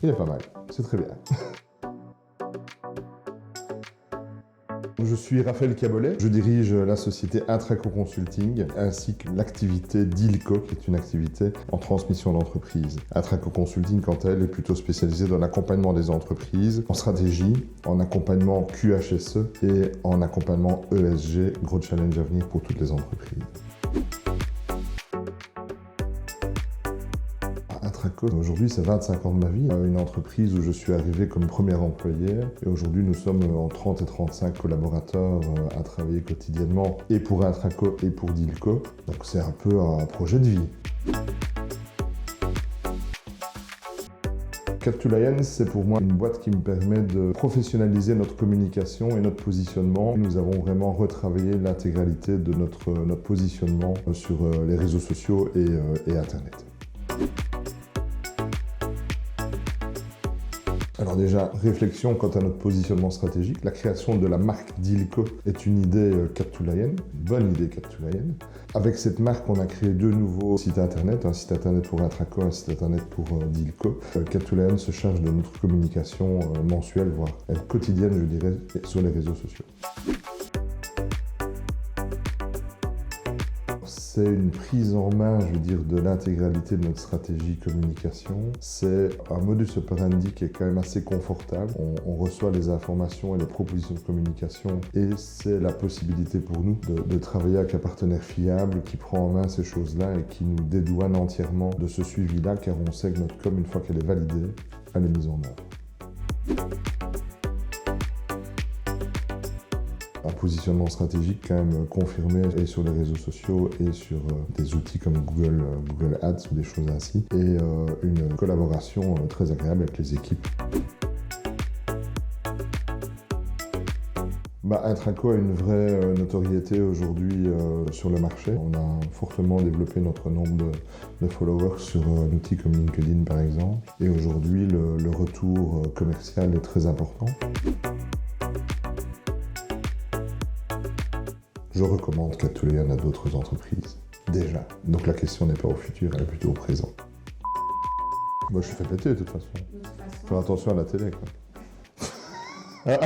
Il est pas mal, c'est très bien. Je suis Raphaël Cabolet, je dirige la société Intraco Consulting ainsi que l'activité DealCo qui est une activité en transmission d'entreprise. Intraco Consulting quant à elle est plutôt spécialisée dans l'accompagnement des entreprises, en stratégie, en accompagnement QHSE et en accompagnement ESG, gros challenge à venir pour toutes les entreprises. Intraco, aujourd'hui c'est 25 ans de ma vie, une entreprise où je suis arrivé comme premier employé et aujourd'hui nous sommes en 30 et 35 collaborateurs à travailler quotidiennement et pour Intraco et pour DealCo, donc c'est un peu un projet de vie. Cut2Lion, c'est pour moi une boîte qui me permet de professionnaliser notre communication et notre positionnement. Nous avons vraiment retravaillé l'intégralité de notre positionnement sur les réseaux sociaux et Internet. Alors déjà, réflexion quant à notre positionnement stratégique. La création de la marque DealCo est une idée Cut2Lion, une bonne idée Cut2Lion. Avec cette marque, on a créé deux nouveaux sites internet, un site internet pour Intraco, un site internet pour DealCo. Cut2Lion se charge de notre communication mensuelle, voire quotidienne, je dirais, sur les réseaux sociaux. C'est une prise en main, je veux dire, de l'intégralité de notre stratégie communication. C'est un modus operandi qui est quand même assez confortable. On reçoit les informations et les propositions de communication et c'est la possibilité pour nous de travailler avec un partenaire fiable qui prend en main ces choses-là et qui nous dédouane entièrement de ce suivi-là car on sait que notre com, une fois qu'elle est validée, elle est mise en œuvre. Un positionnement stratégique quand même confirmé et sur les réseaux sociaux et sur des outils comme Google Ads ou des choses ainsi et une collaboration très agréable avec les équipes. Intraco a une vraie notoriété aujourd'hui sur le marché. On a fortement développé notre nombre de followers sur un outil comme LinkedIn par exemple et aujourd'hui le retour commercial est très important. Je recommande Cut2Lion à d'autres entreprises, déjà. Donc la question n'est pas au futur, elle est plutôt au présent. Moi je suis fait péter de toute façon. Faire attention à la télé quoi.